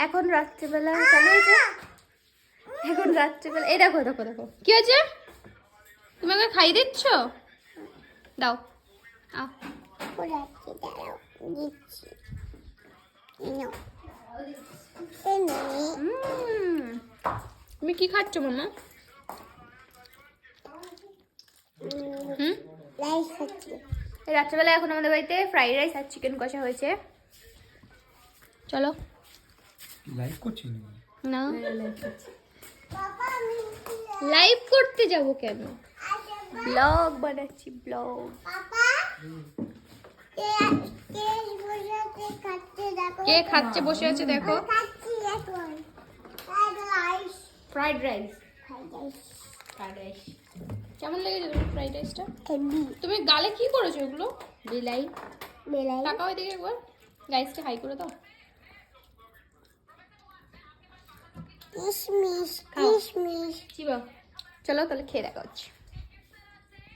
এখন রাত্রিবেলা চালু হয়েছে। এখন রাত্রিবেলা এই দেখো দেখো দেখো কি হয়েছে, তুমি আমাকে খাই দিচ্ছ, দাও আও। তুমি কি খাচ্ছ মামা? রাত্রেবেলা এখন আমাদের বাড়িতে ফ্রাইড রাইস আর চিকেন কষা হয়েছে। চলো লাইভ করছি না, লাইভ করতে যাব কেন, ব্লগ বানাচ্ছি ব্লগ। কে খাচ্ছে বসে আছে দেখো, ফ্রাইড রাইস। ফ্রাইড রাইস কেমন লেগেছে তোমার ফ্রাইড রাইসটা? তুমি গালে কি করেছো এগুলো? বিলাই বিলাই টাকা ওই দিকে একবার গাইসকে হাই করে দাও। কিশমিশ কিশমিশ চিবা। চলো তাহলে খেয়ে দেখা হচ্ছে।